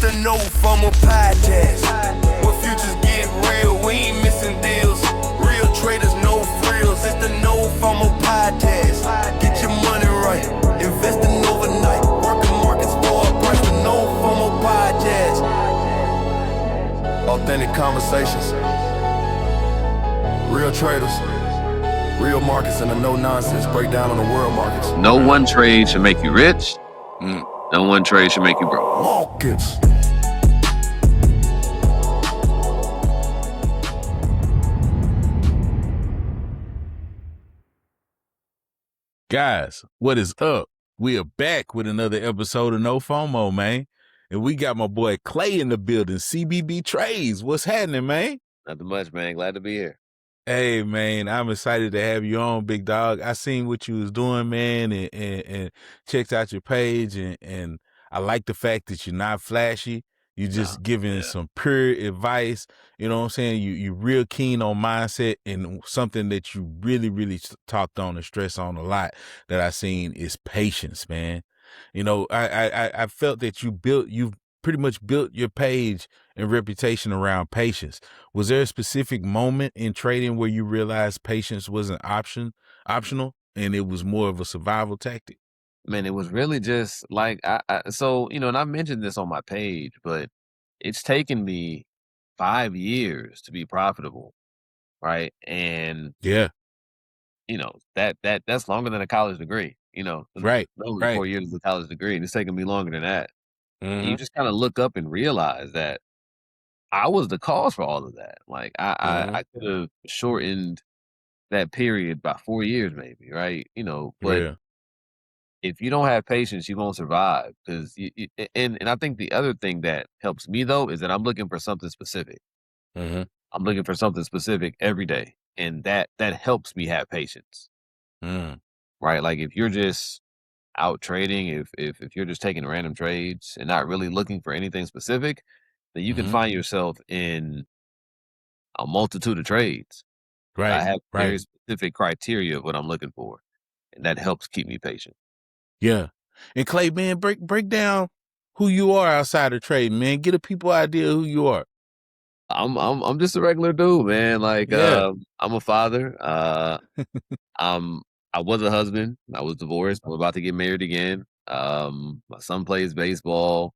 It's the NOFOMO podcast. Where futures get real, we ain't missing deals. Real traders, no frills. It's the NOFOMO podcast. Get your money right, investing overnight, working markets for a price. The NOFOMO podcast. Authentic conversations, real traders, real markets, and a no-nonsense breakdown on the world markets. No one trade should make you rich. No one trade should make you broke. Markets. Guys, what is up? We are back with another episode of NOFOMO, man. And we got my boy Clay in the building, CBB Trades. What's happening, man? Nothing much, man. Glad to be here. Hey, man, I'm excited to have you on, big dog. I seen what you was doing, man, and checked out your page, and I like the fact that you're not flashy. You're just giving some pure advice. You know what I'm saying? You're real keen on mindset, and something that you really talked on and stressed on a lot that I seen is patience, man. You know, I felt that you've pretty much built your page and reputation around patience. Was there a specific moment in trading where you realized patience wasn't optional and it was more of a survival tactic? Man, it was really just like, so, and I mentioned this on my page, but it's taken me 5 years to be profitable, right? And, Yeah. that's longer than a college degree, Right. 4 years of a college degree, and it's taken me longer than that. And you Mm-hmm. just kind of look up and realize that I was the cause for all of that. Like I could have shortened that period by 4 years maybe, right? But Yeah. if you don't have patience, you won't survive. Because and I think the other thing that helps me though is that I'm looking for something specific. Mm-hmm. I'm looking for something specific every day, and that helps me have patience, Mm. right? Like if you're just out trading, if you're just taking random trades and not really looking for anything specific, then you can Mm-hmm. find yourself in a multitude of trades. I Right. have very Right. specific criteria of what I'm looking for, and that helps keep me patient. Yeah. And Clay, man, break down who you are outside of trading, man. Get a people idea of who you are. I'm just a regular dude, man. Like Yeah. I'm a father. I was a husband. I was divorced. I'm about to get married again. My son plays baseball.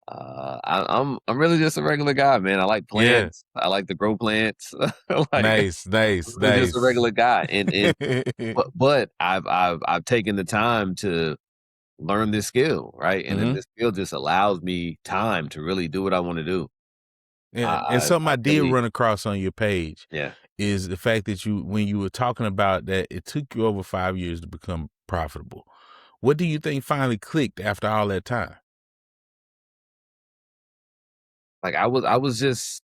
I'm really just a regular guy, man. I like Yeah. plants. I like to grow plants. Like Nice. I'm really just a regular guy. And but I've taken the time to learn this skill, right? And then Mm-hmm. this skill just allows me time to really do what I want to do. Yeah. And I something I did really, run across on your page yeah. is the fact that when you were talking about that, it took you over 5 years to become profitable. What do you think finally clicked after all that time? Like I was just,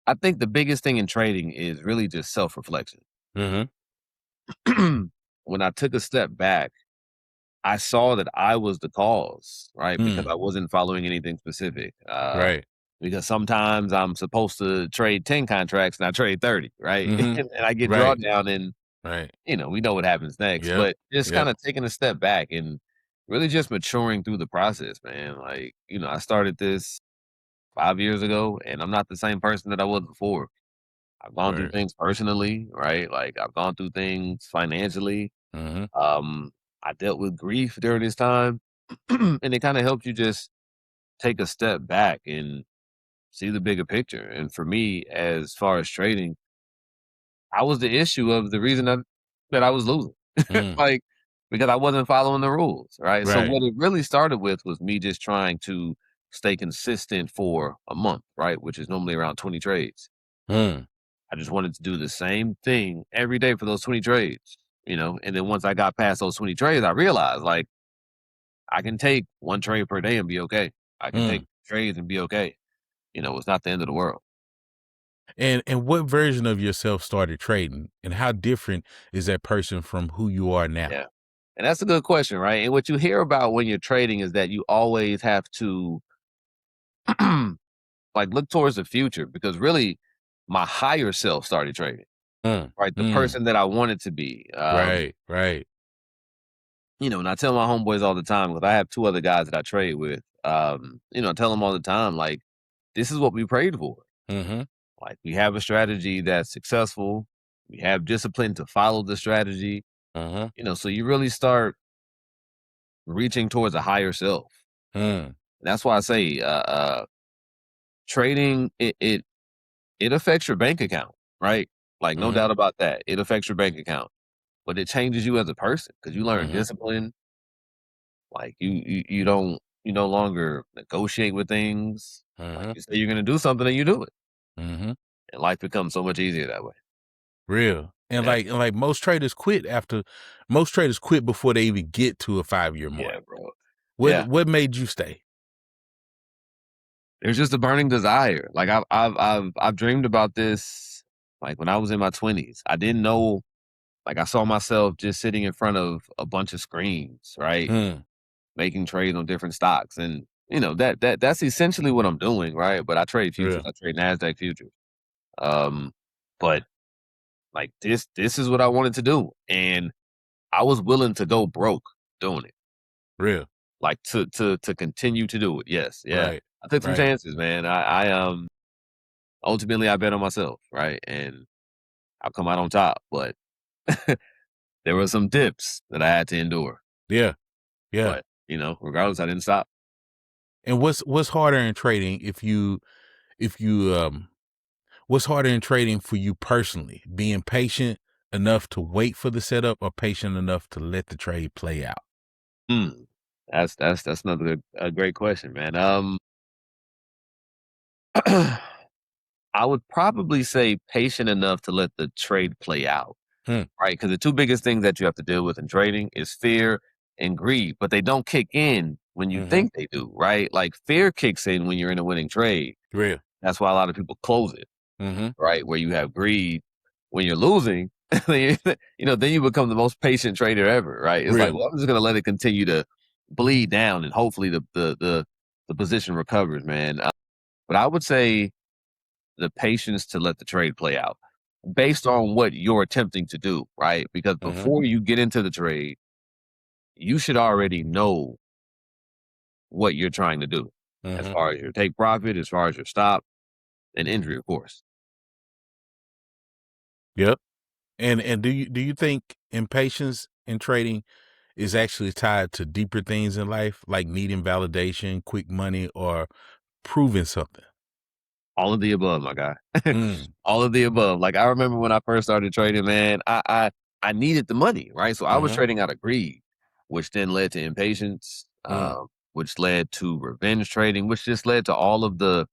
I think the biggest thing in trading is really just self-reflection. Mm-hmm. When I took a step back, I saw that I was the cause, right? Because I wasn't following anything specific. Right. Because sometimes I'm supposed to trade 10 contracts and I trade 30, right? Mm-hmm. And I get Right. drawdown and, Right. we know what happens next. Yep. But just Yep. kind of taking a step back and really just maturing through the process, man. Like, I started this 5 years ago and I'm not the same person that I was before. I've gone through Right. things personally, right? Like I've gone through things financially. Mm-hmm. Um, I dealt with grief during this time, and it kind of helps you just take a step back and see the bigger picture. And for me, as far as trading, I was the issue of the reason that I was losing, Mm. like because I wasn't following the rules, right? So Right. what it really started with was me just trying to stay consistent for a month, right? Which is normally around 20 trades. Mm. I just wanted to do the same thing every day for those 20 trades, and then once I got past those 20 trades, I realized like I can take one trade per day and be okay. I can take Mm. trades and be okay. It's not the end of the world. And what version of yourself started trading, and how different is that person from who you are now? Yeah. And that's a good question, right? And what you hear about when you're trading is that you always have to like look towards the future because really my higher self started trading, Mm. right? The Mm. person that I wanted to be. Right. Right. and I tell my homeboys all the time, because I have 2 other guys that I trade with, I tell them all the time, like, this is what we prayed for. Mm-hmm. Like, we have a strategy that's successful. We have discipline to follow the strategy, Mm-hmm. so you really start reaching towards a higher self. Mm. That's why I say, trading, it affects your bank account, right? Like, no Mm-hmm. doubt about that. It affects your bank account, but it changes you as a person because you learn Mm-hmm. discipline. Like, you don't you no longer negotiate with things. Like, Mm-hmm. you say you're gonna do something and you do it, Mm-hmm. and life becomes so much easier that way. Real. And Yeah, like most traders quit before they even get to a 5-year mark. yeah, bro. Yeah, What made you stay? there's just a burning desire. Like, I've dreamed about this, like, when I was in my 20s. I didn't know, like, I saw myself just sitting in front of a bunch of screens, right? Mm. Making trades on different stocks, and, that's essentially what I'm doing, right? But I trade futures. Real. I trade Nasdaq futures. Um, but, like, this is what I wanted to do, and I was willing to go broke doing it, Real. like, to continue to do it. Yes, yeah. Right. I took some Right. chances, man. I ultimately I bet on myself, right? And I'll come out on top, but there were some dips that I had to endure. Yeah. Yeah. But, regardless, I didn't stop. And what's harder in trading if you what's harder in trading for you personally? Being patient enough to wait for the setup or patient enough to let the trade play out? Mm. That's another a great question, man. I would probably say patient enough to let the trade play out, Hmm. right? Because the 2 biggest things that you have to deal with in trading is fear and greed, but they don't kick in when you Mm-hmm. think they do, right? Like, fear kicks in when you're in a winning trade. Real. That's why a lot of people close it, Mm-hmm. right? Where you have greed when you're losing, then you become the most patient trader ever, right? It's like, Real. well, I'm just gonna let it continue to bleed down, and hopefully the position recovers, man. But I would say the patience to let the trade play out based on what you're attempting to do, right? Because Mm-hmm. before you get into the trade, you should already know what you're trying to do as Mm-hmm. far as your take profit, as far as your stop and injury, of course. Yep. And do you think impatience in trading is actually tied to deeper things in life, like needing validation, quick money, or proving something? All of the above, my guy. Mm. All of the above. Like, I remember when I first started trading, man, I needed the money, right? So I was Mm-hmm. trading out of greed, which then led to impatience, Mm. which led to revenge trading, which just led to all of the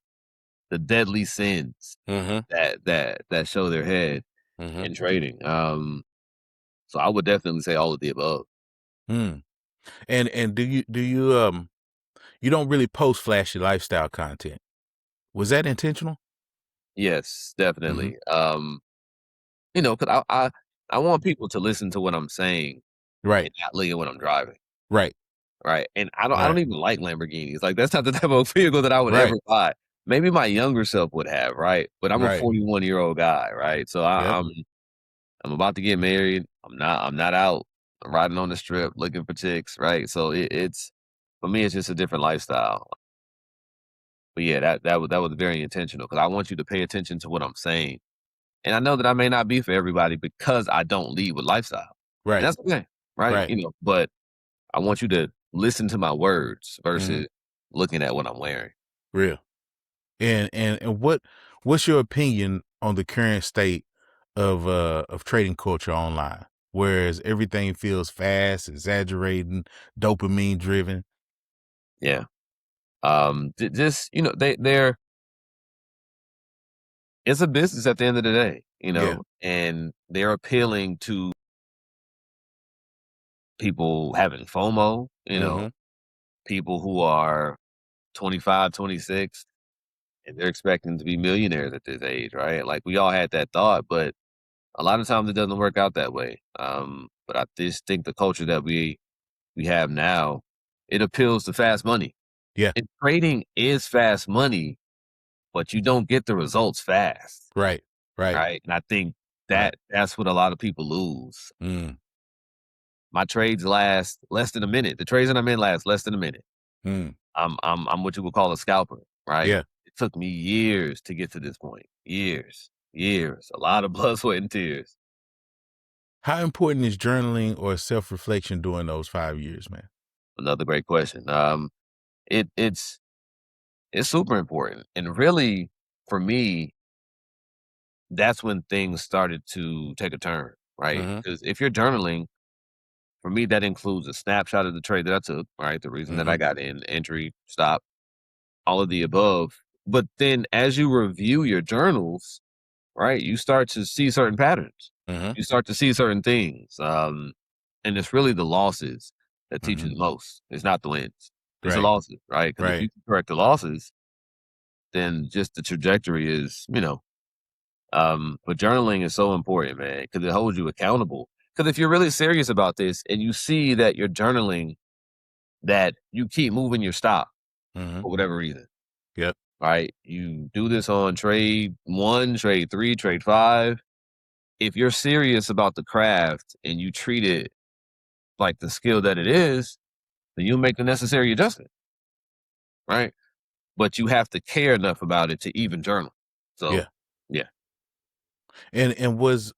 deadly sins Mm-hmm. that show their head Mm-hmm. in trading. So I would definitely say all of the above. Mm. And do you you don't really post flashy lifestyle content. Was that intentional? Yes, Mm-hmm. definitely. Because I want people to listen to what I'm saying Right. and not look at what I'm driving. Right. Right, and I don't Right. even like Lamborghinis, like, that's not the type of vehicle that I would Right. ever buy. Maybe my younger self would have, right? But I'm a Right. 41-year-old guy, right? So Yep. I'm about to get married. I'm not out riding on the strip looking for chicks, right? So it's for me, it's just a different lifestyle. But yeah, that was very intentional because I want you to pay attention to what I'm saying. And I know that I may not be for everybody because I don't lead with lifestyle, and Right. that's okay, right? Right. But I want you to listen to my words Mm-hmm. versus looking at what I'm wearing. Real. And what's your opinion on the current state of trading culture online? Whereas everything feels fast, exaggerating, dopamine driven. Yeah. Just they're it's a business at the end of the day, Yeah. and they're appealing to people having FOMO, Mm-hmm. people who are 25, 26, and they're expecting to be millionaires at this age, right? Like, we all had that thought, but a lot of times it doesn't work out that way. But I just think the culture that we have now, it appeals to fast money. Yeah. And trading is fast money, but you don't get the results fast, Right. Right. right? And I think Right. that's what a lot of people lose. Mm. my trades last less than a minute. The trades that I'm in last less than a minute. Mm. I'm what you would call a scalper, right? Yeah. It took me years to get to this point. Years, a lot of blood, sweat, and tears. How important is journaling or self-reflection during those 5 years, man? Another great question. It's super important, and really, for me, that's when things started to take a turn, right? Mhm. Because if you're journaling, for me, that includes a snapshot of the trade that I took, right? The reason that I Mhm. got in, entry, stop, all of the above. But then as you review your journals, right, you start to see certain patterns. Mhm. You start to see certain things. And it's really the losses that teach you Mhm. the most. It's not the wins. It's the Right. losses, right? Because if Right. you can correct the losses, then just the trajectory is, but journaling is so important, man, because it holds you accountable. Because if you're really serious about this and you see that you're journaling, that you keep moving your stop Mhm. for whatever reason, Yep. right? You do this on trade 1, trade 3, trade 5. If you're serious about the craft and you treat it like the skill that it is, then you'll make the necessary adjustment, right? But you have to care enough about it to even journal. So, Yeah. yeah. And was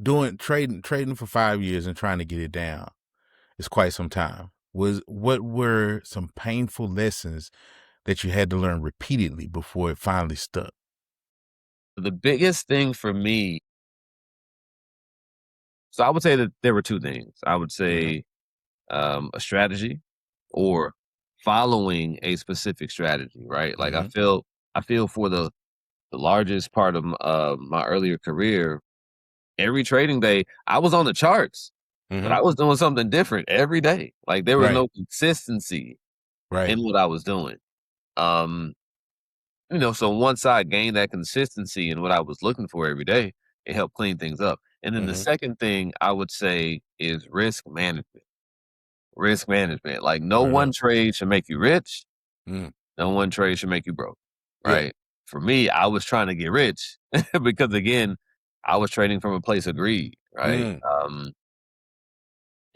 doing trading for 5 years and trying to get it down is quite some time. What were some painful lessons that you had to learn repeatedly before it finally stuck? The biggest thing for me, so I would say that there were 2 things. I would Mhm. say a strategy or following a specific strategy, right? Like Mhm. I feel for the largest part of my earlier career, every trading day, I was on the charts, but Mhm. I was doing something different every day. Like there was Right. no consistency Right. in what I was doing. Um, so once I gained that consistency in what I was looking for every day, it helped clean things up. And then the Mhm. second thing I would say is risk management. Risk management. Like no Word one up. trade should make you rich. Mm. No one trade should make you broke. Yeah. Right. For me, I was trying to get rich because again, I was trading from a place of greed. Right. Mm.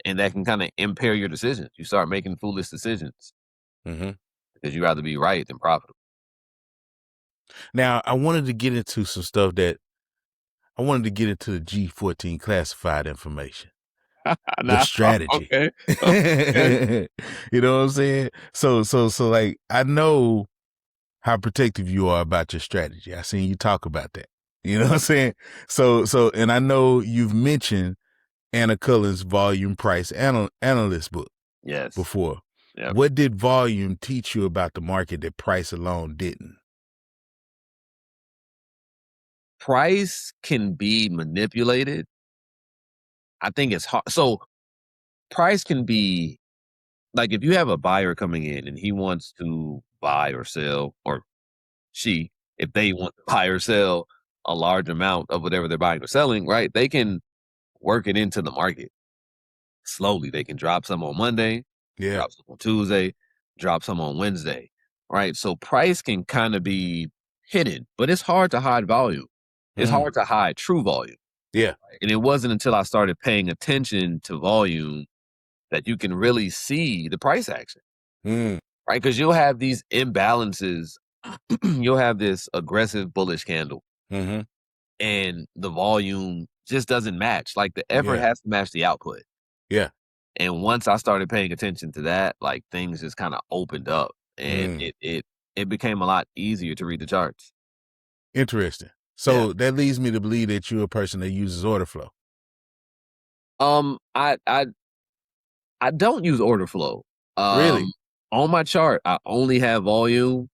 And that can kind of impair your decisions. You start making foolish decisions Mhm. because you rather be right than profitable. Now, I wanted to get into the G14 classified information. The Nah, strategy. okay. Okay. You know what I'm saying? So like I know how protective you are about your strategy. I seen you talk about that. You know what I'm saying? So and I know you've mentioned Anna Cullen's Volume Price Analyst book Yes. before. Yep. What did Volume teach you about the market that price alone didn't? Price can be manipulated. I think it's hard. So price can be like if you have a buyer coming in and he wants to buy or sell, or she, if they want to buy or sell a large amount of whatever they're buying or selling, right? They can work it into the market slowly. They can drop some on Monday, Yeah. drop some on Tuesday, drop some on Wednesday, right? So price can kind of be hidden, but it's hard to hide volume. It's Mm. hard to hide true volume. Yeah. And it wasn't until I started paying attention to volume that you can really see the price action, Mm. right? Because you'll have these imbalances. You'll have this aggressive bullish candle Mm-hmm. and the volume just doesn't match. Like the effort Yeah. has to match the output. Yeah. And once I started paying attention to that, like things just kind of opened up and Mm. it became a lot easier to read the charts. Interesting. Yeah. So that leads me to believe that you're a person that uses order flow. Um I I I don't use order flow. Really? On my chart, I only have volume.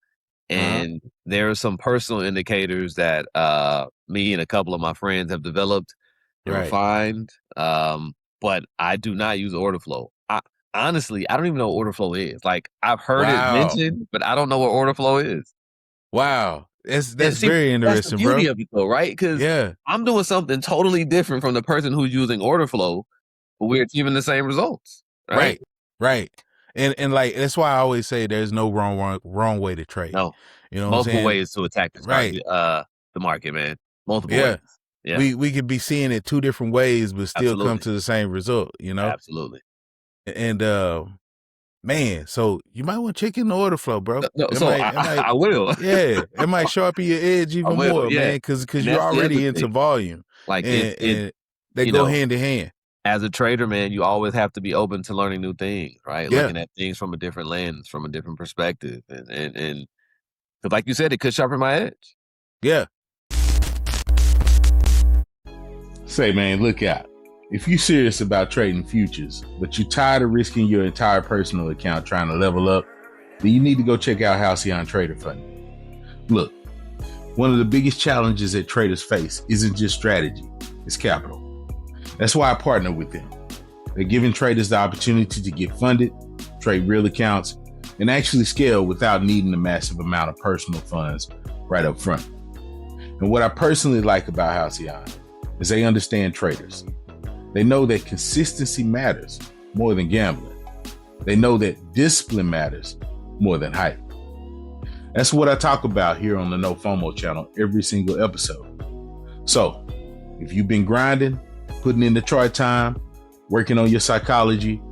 Uh-huh. And there are some personal indicators that me and a couple of my friends have developed and Right. refined. But I do not use order flow. Honestly, I don't even know what order flow is. Like I've heard it Wow. mentioned, but I don't know what order flow is. Wow. And That's see, very that's the interesting, beauty bro. of it though, right? Because Yeah. I'm doing something totally different from the person who's using order flow, but we're achieving the same results, right? Right. Right. And like that's why I always say there's no wrong way to trade. No, You know what I'm multiple saying? ways to attack the chart, Right. the market, man. Multiple Yeah. ways. Yeah. We could be seeing it two different ways, but still come Absolutely. to the same result, you know? Absolutely. And man, so you might want to check in the order flow, bro. No, It so might, I will. yeah, it might sharpen your edge I even will, more, yeah. man, because And you're that's the other already into thing. volume, Like and they you go know, hand in hand. as a trader, man, you always have to be open to learning new things, right? Yeah, Looking at things from a different lens, from a different perspective, and because like you said, it could sharpen my edge. yeah. Say, man, look out. If you're serious about trading futures, but you're tired of risking your entire personal account trying to level up, then you need to go check out Halcyon Trader Funding. Look, one of the biggest challenges that traders face isn't just strategy, it's capital. That's why I partner with them. They're giving traders the opportunity to get funded, trade real accounts, and actually scale without needing a massive amount of personal funds right up front. And what I personally like about Halcyon is they understand traders. They know that consistency matters more than gambling. They know that discipline matters more than hype. That's what I talk about here on the NOFOMO channel every single episode. So, if you've been grinding, putting in the chart time, working on your psychology,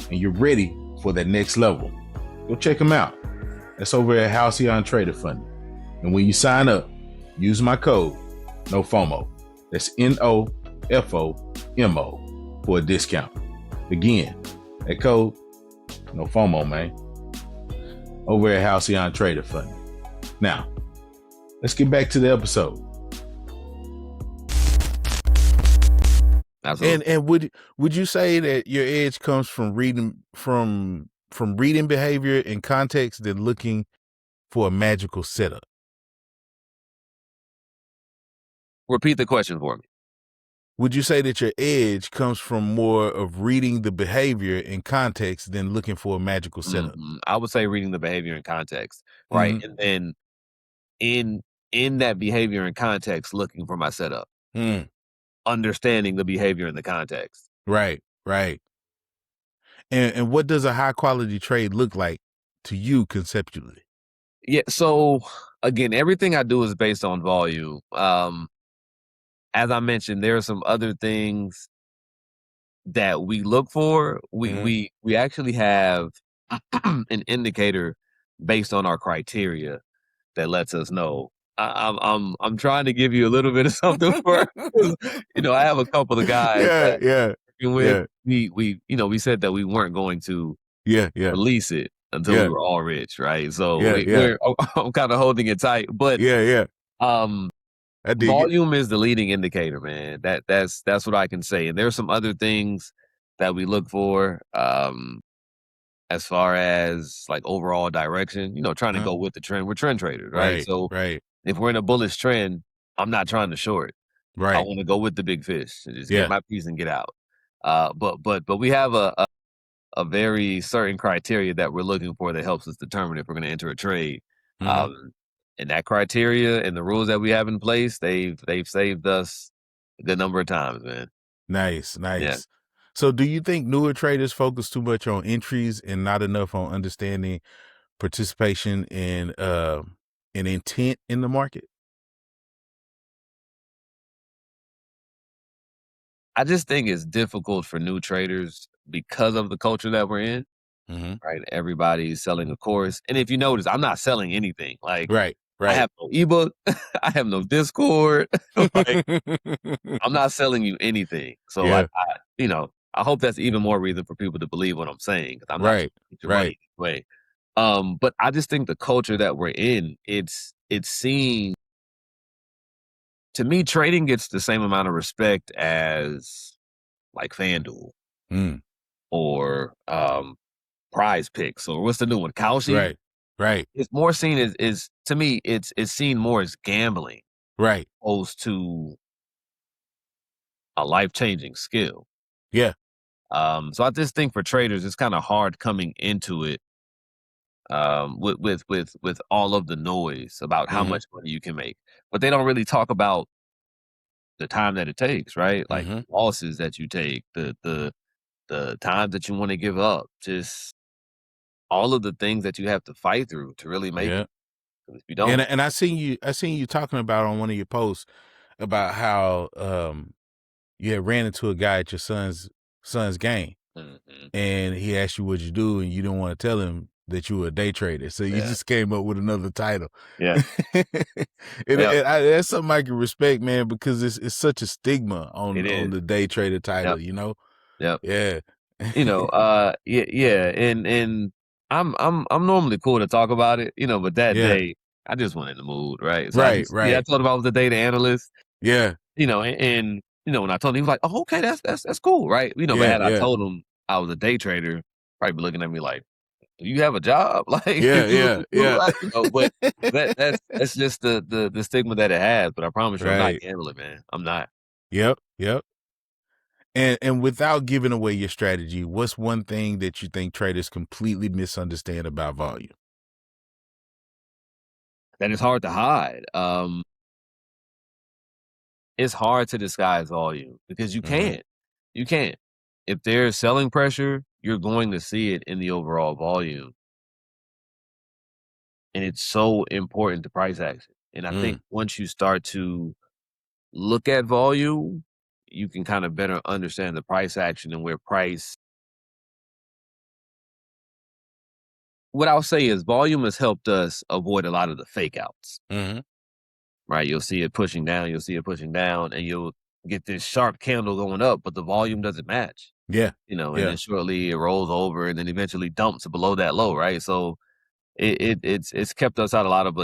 and you're ready for that next level, go check them out. That's over at Halcyon Trader Funding. And when you sign up, use my code NOFOMO. That's NOFOMO for a discount. Again, that code, NOFOMO, man. Over at Halcyon Trader Funding. Now, let's get back to the episode. Absolutely. And would you say that your edge comes from reading from reading behavior and context than looking for a magical setup? Repeat the question for me. Would you say that your edge comes from more of reading the behavior and context than looking for a magical setup? I would say reading the behavior and context, right? Mhm. And then in that behavior and context, looking for my setup, understanding the behavior and the context. Right. And what does a high quality trade look like to you conceptually? Yeah. So again, everything I do is based on volume. As I mentioned, there are some other things that we look for. We actually have an indicator based on our criteria that lets us know. I'm trying to give you a little bit of something for I have a couple of guys that Yeah. with we said that we weren't going to Yeah. release it until we were all rich, right? So Yeah. I'm kind of holding it tight, but Yeah. I dig it. volume is the leading indicator, man. That's what I can say. And there's some other things that we look for as far as like overall direction, trying to go with the trend. We're trend traders, right? So if we're in a bullish trend, I'm not trying to short. I want to go with the big fish and just get my piece and get out. But we have a very certain criteria that we're looking for that helps us determine if we're going to enter a trade. And that criteria and the rules that we have in place, they've saved us a good number of times, man. Nice. Yeah. So do you think newer traders focus too much on entries and not enough on understanding participation and intent in the market? I just think it's difficult for new traders because of the culture that we're in, right? Everybody's selling a course. And if you notice, I'm not selling anything. Like, Right. I have no ebook. I have no Discord. Like, I'm not selling you anything. So I hope that's even more reason for people to believe what I'm saying. 'Cause I'm not trying to get your money anyway. But I just think the culture that we're in, it's seen. To me, trading gets the same amount of respect as like FanDuel or Prize Picks or what's the new one, Kalshi. Right. It's more seen as to me, it's seen more as gambling, Right. opposed to a life-changing skill. Yeah. So I just think for traders, it's kind of hard coming into it with all of the noise about how much money you can make, but they don't really talk about the time that it takes, right? Like losses that you take, the times that you want to give up, just all of the things that you have to fight through to really make it. If you don't, And I seen you talking about on one of your posts about how you had ran into a guy at your son's game, and he asked you what you do, and you didn't want to tell him that you were a day trader, so you just came up with another title. Yeah. That's something I can respect, man, because it's such a stigma on the day trader title, you know. Yep. Yeah. You know, yeah, and I'm normally cool to talk about it, you know, but that day I just wasn't in the mood, right? So right. I told him I was the data analyst. Yeah. You know, and you know, when I told him, he was like, "Oh, okay, that's cool, right?" You know, but had I told him I was a day trader, probably be looking at me like, "Do you have a job?" Like, yeah. like, you know, but that's just the stigma that it has. But I promise you, I'm not gambling, man. I'm not. Yep. And without giving away your strategy, what's one thing that you think traders completely misunderstand about volume? That it's hard to hide. It's hard to disguise volume because you can't. You can't. If there's selling pressure, you're going to see it in the overall volume. And it's so important to price action. And I think once you start to look at volume, you can kind of better understand the price action and where price. What I'll say is volume has helped us avoid a lot of the fake outs. Right? You'll see it pushing down, and you'll get this sharp candle going up, but the volume doesn't match. Yeah. You know, and then shortly it rolls over and then eventually dumps below that low, right? So it's kept us out a lot of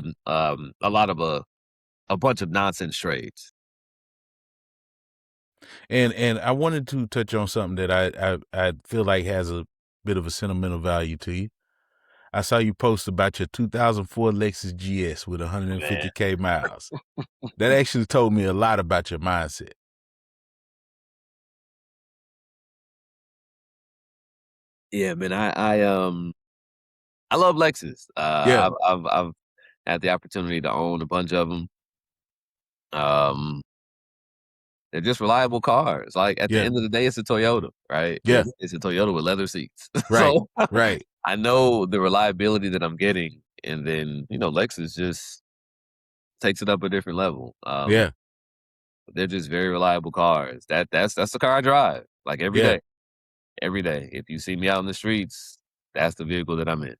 a bunch of nonsense trades. And I wanted to touch on something that I feel like has a bit of a sentimental value to you. I saw you post about your 2004 Lexus GS with 150K miles. That actually told me a lot about your mindset. Yeah, man. I love Lexus. I've had the opportunity to own a bunch of them. They're just reliable cars. Like at the end of the day, it's a Toyota, right? Yeah. It's a Toyota with leather seats. Right. So Right. I know the reliability that I'm getting, and then you know Lexus just takes it up a different level. Yeah. They're just very reliable cars. That's the car I drive like every day. Every day. If you see me out in the streets, that's the vehicle that I'm in.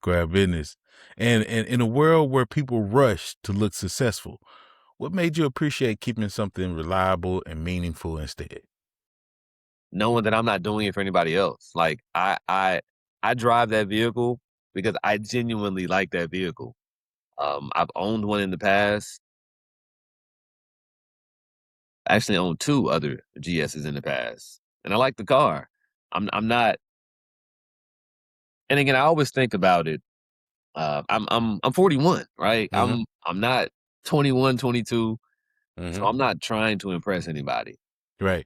Grab business. And in a world where people rush to look successful, what made you appreciate keeping something reliable and meaningful instead? Knowing that I'm not doing it for anybody else. Like I drive that vehicle because I genuinely like that vehicle. I've owned one in the past. I actually owned 2 other GSs in the past, and I like the car. I'm not. And again, I always think about it. I'm 41, right? I'm not 21, 22, so I'm not trying to impress anybody. Right.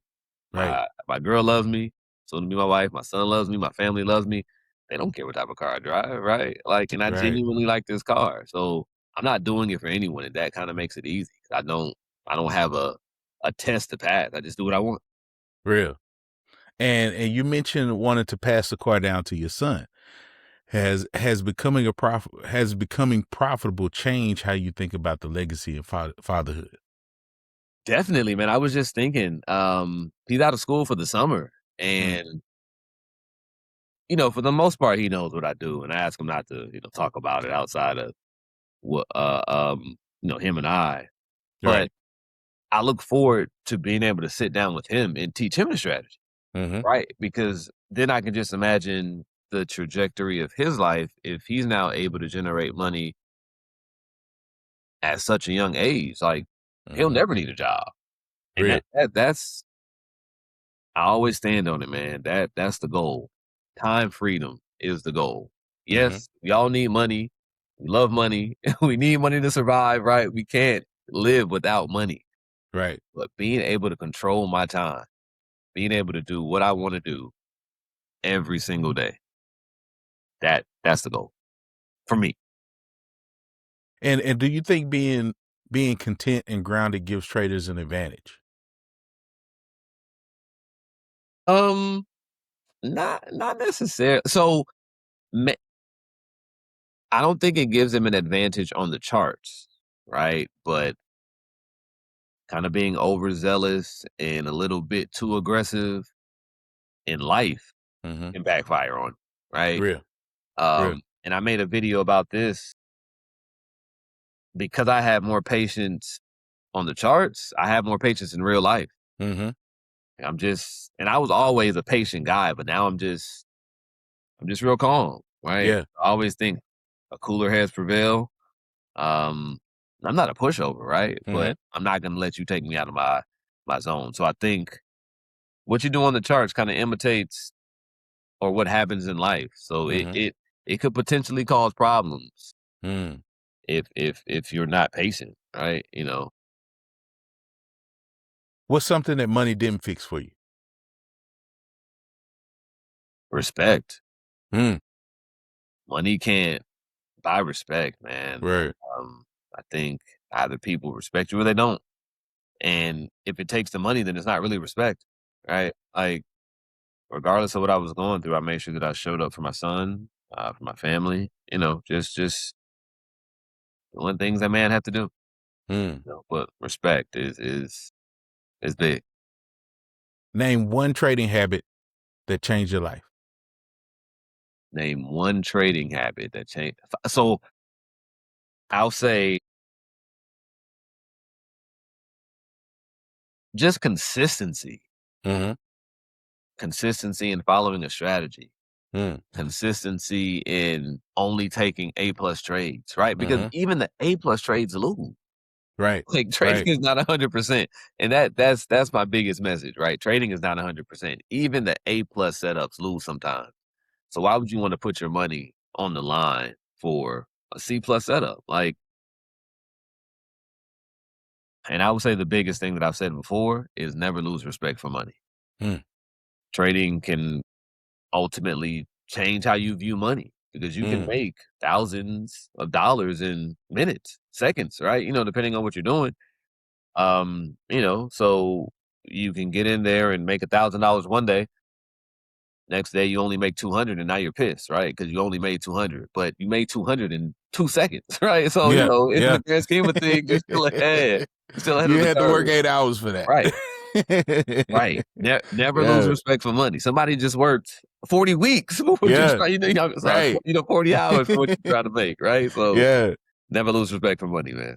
My girl loves me, soon to be my wife. My son loves me. My family loves me. They don't care what type of car I drive, right? Like, and I genuinely like this car, so I'm not doing it for anyone, and that kind of makes it easy. I don't have a test to pass. I just do what I want. Real. And you mentioned wanting to pass the car down to your son. Has becoming profitable change how you think about the legacy of fatherhood? Definitely, man. I was just thinking, he's out of school for the summer, and you know, for the most part, he knows what I do, and I ask him not to, you know, talk about it outside of what, you know, him and I. But I look forward to being able to sit down with him and teach him the strategy, right? Because then I can just imagine the trajectory of his life if he's now able to generate money at such a young age. Like he'll never need a job, and that's I always stand on it, man. That's the goal. Time freedom is the goal. Yes, we all need money. We love money. We need money to survive, right? We can't live without money. Right. But being able to control my time, being able to do what I want to do every single day, that's the goal for me. And do you think being content and grounded gives traders an advantage? Not necessarily. So I don't think it gives them an advantage on the charts, right? But kind of being overzealous and a little bit too aggressive in life Mm-hmm. can backfire on, right? Real. Real. And I made a video about this because I have more patience on the charts. I have more patience in real life. Mm-hmm. And I was always a patient guy, but now I'm just real calm, right? Yeah. I always think a cooler heads prevail. I'm not a pushover, right? Mhm. But I'm not gonna let you take me out of my zone. So I think what you do on the charts kind of imitates or what happens in life. So Mhm. it could potentially cause problems Mm. if you're not patient, right? What's something that money didn't fix for you? Respect. Mm. Money can't buy respect, man. Right. I think either people respect you or they don't. And if it takes the money, then it's not really respect, right? Like, regardless of what I was going through, I made sure that I showed up for my son, for my family, just doing things that man have to do. Mm. But respect is big. Name one trading habit that changed your life. Name one trading habit that changed. So I'll say just consistency. Mm-hmm. Consistency in following a strategy. Mm. Consistency in only taking A+ trades, right? Because Mhm. even the A+ trades lose. Right. Like, trading Right. is not 100%, and that's my biggest message, right? Trading is not 100%. Even the A+ setups lose sometimes. So why would you wanna put your money on the line for a C+ setup? Like, and I would say the biggest thing that I've said before is never lose respect for money. Mm. Trading can ultimately change how you view money because you can Mm. make thousands of dollars in minutes, seconds, right? Depending on what you're doing. So you can get in there and make $1,000 one day. Next day you only make 200 and now you're pissed, right? Because you only made 200, but you made 200 in 2 seconds, right? So, Yeah. in Yeah. the grand scheme of things, you're still ahead. You're still ahead You of the had to work curve. 8 hours for that. Right. Right. Never lose Yeah. respect for money. Somebody just worked 40 weeks for what you're Yeah. trying, sorry, Right. 40 hours for what you're trying to make, right? So Yeah. never lose respect for money, man.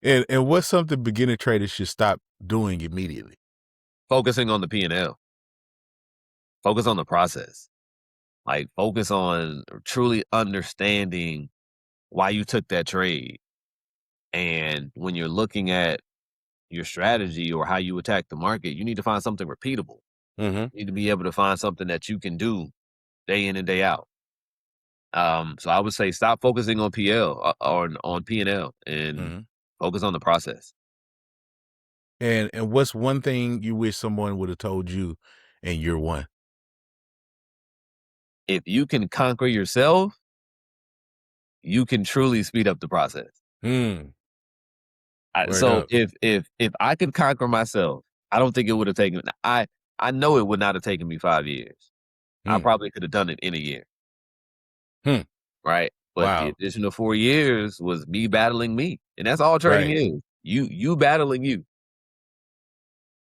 And what's something beginner traders should stop doing immediately? Focusing on the P&L. Focus on the process. Like, focus on truly understanding why you took that trade. And when you're looking at your strategy or how you attack the market, you need to find something repeatable. Mhm. You need to be able to find something that you can do day in and day out. So I would say stop focusing on PL or on P&L and Mhm. focus on the process. And what's one thing you wish someone would have told you in year 1? If you can conquer yourself, you can truly speed up the process. Mm. Word So up. if I could conquer myself, I don't think it would have taken. I know it would not have taken me 5 years. I Mm. probably could have done it in a year, Hmm. right? But the Wow. additional 4 years was me battling me, and that's all trading Right. is. You battling you.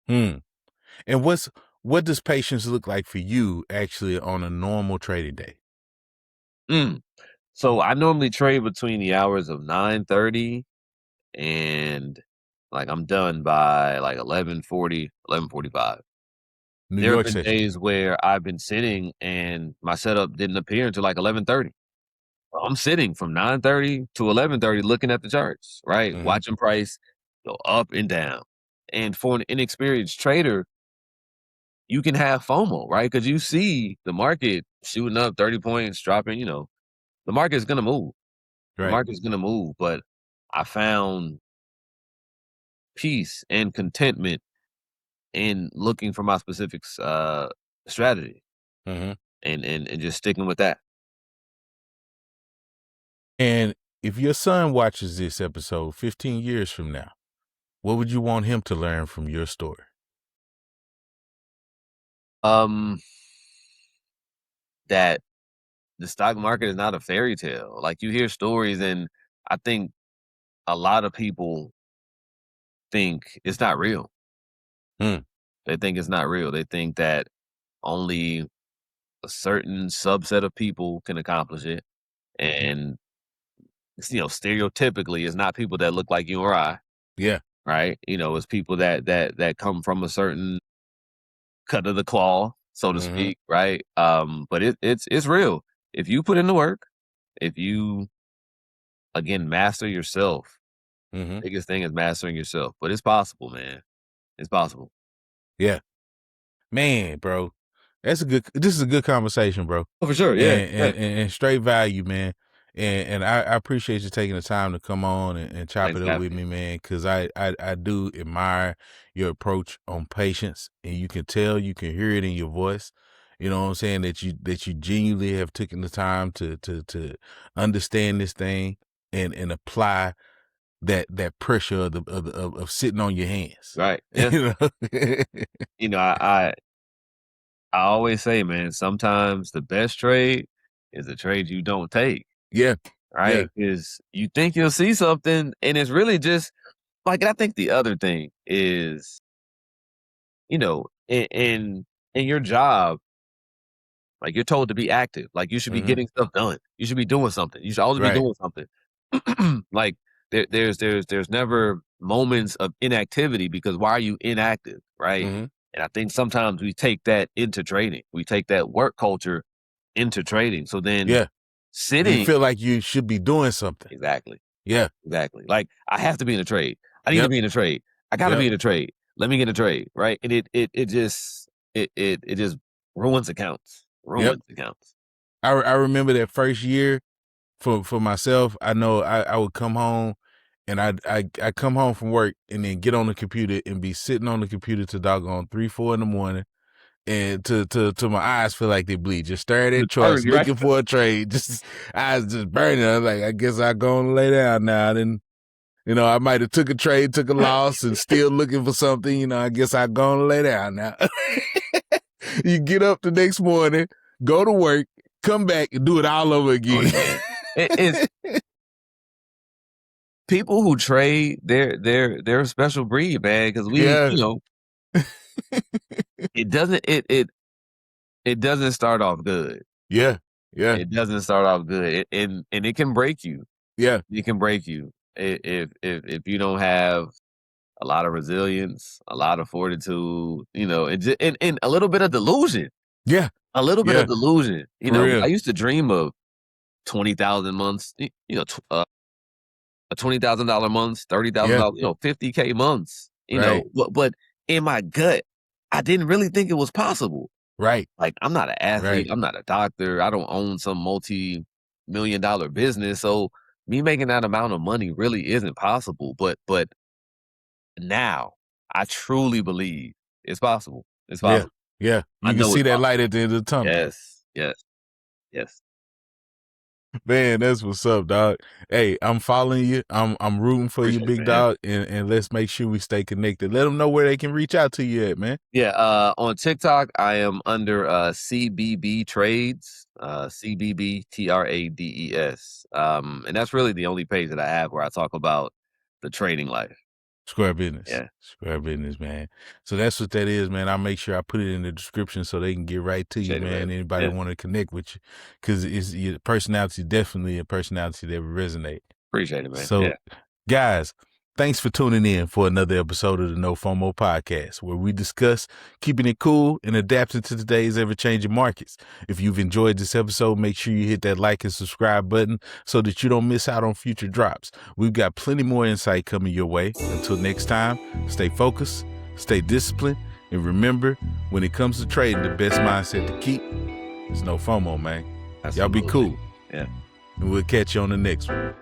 Hmm. And what does patience look like for you actually on a normal trading day? Mm. So I normally trade between the hours of 9:30 and like I'm done by like 11:40, 11:45. New There have York been session. days where I've been sitting and my setup didn't appear until like 11:30. I'm sitting from 9:30 to 11:30 looking at the charts, right? Mhm. Watching price go up and down. And for an inexperienced trader, you can have FOMO, right? Because you see the market shooting up 30 points, dropping, the market's gonna move. The Right. market's gonna move. But I found peace and contentment in looking for my specific strategy Mhm. and just sticking with that. And if your son watches this episode 15 years from now, what would you want him to learn from your story? Um, that the stock market is not a fairy tale. Like, you hear stories, and I think a lot of people think it's not real. Mm. They think it's not real. They think that only a certain subset of people can accomplish it. And, stereotypically, it's not people that look like you or I, Yeah. right? It's people that come from a certain cut of the claw, so to speak, right? But it's real. If you put in the work, if you, again, master yourself, biggest thing is mastering yourself. But it's possible, man. It's possible. Yeah. Man, bro. This is a good conversation, bro. Oh, for sure. Yeah. And straight value, man. And I appreciate you taking the time to come on and chop Thanks it for up having with me. me, man, because I do admire your approach on patience, and you can tell, you can hear it in your voice. You know what I'm saying? That you genuinely have taken the time to understand this thing and apply that pressure of sitting on your hands. Right. Yeah. You know? I always say, man, sometimes the best trade is a trade you don't take. Yeah. Right? Because you think you'll see something, and it's really just like, I think the other thing is, in your job, like, you're told to be active. Like, you should be getting stuff done. You should be doing something. You should always be Right. doing something. Like, there's never moments of inactivity, because why are you inactive, right? And I think sometimes we take that into trading. We take that work culture into trading. So then sitting, you feel like you should be doing something. exactly. Yeah. Exactly. Like, I have to be in a trade. I need to be in a trade. I gotta be in a trade. Let me get a trade, right? And it just ruins accounts. Ruins accounts. I remember that first year for myself. I know I would come home, and I come home from work and then get on the computer and be sitting on the computer to doggone 3, 4 in the morning, and to my eyes feel like they bleed. Just staring at charts, looking for a trade, just eyes just burning. I'm like, I guess I go and lay down now. Then, I might have took a trade, took a loss, and still looking for something. I guess I go and lay down now. You get up the next morning, go to work, come back, and do it all over again. It's people who trade, they're a special breed, man. Because we, it doesn't start off good. Yeah. It doesn't start off good, and it can break you. Yeah, it can break you if you don't have a lot of resilience, a lot of fortitude, and a little bit of delusion. Yeah, a little bit of delusion. real. I used to dream of 20,000 months. $20,000 months, $30,000, $50K months. But in my gut, I didn't really think it was possible. Right. Like, I'm not an athlete. Right. I'm not a doctor. I don't own some multi-million-dollar business. So me making that amount of money really isn't possible. But now I truly believe it's possible. It's possible. Yeah. You can see that light at the end of the tunnel. Yes. Man, that's what's up, dog. Hey, I'm following you. I'm rooting for you, big dog. And let's make sure we stay connected. Let them know where they can reach out to you at, man. Yeah, on TikTok, I am under CBB Trades, CBB Trades. And that's really the only page that I have where I talk about the trading life. Square business. Yeah. Square business, man. So that's what that is, man. I'll make sure I put it in the description so they can get right to you, man. Anybody want to connect with you, because your personality, definitely a personality that will resonate. Appreciate it, man. So, guys, thanks for tuning in for another episode of the NOFOMO podcast, where we discuss keeping it cool and adapting to today's ever-changing markets. If you've enjoyed this episode, make sure you hit that like and subscribe button so that you don't miss out on future drops. We've got plenty more insight coming your way. Until next time, stay focused, stay disciplined, and remember, when it comes to trading, the best mindset to keep is no FOMO, man. Absolutely. Y'all be cool. Yeah. And we'll catch you on the next one.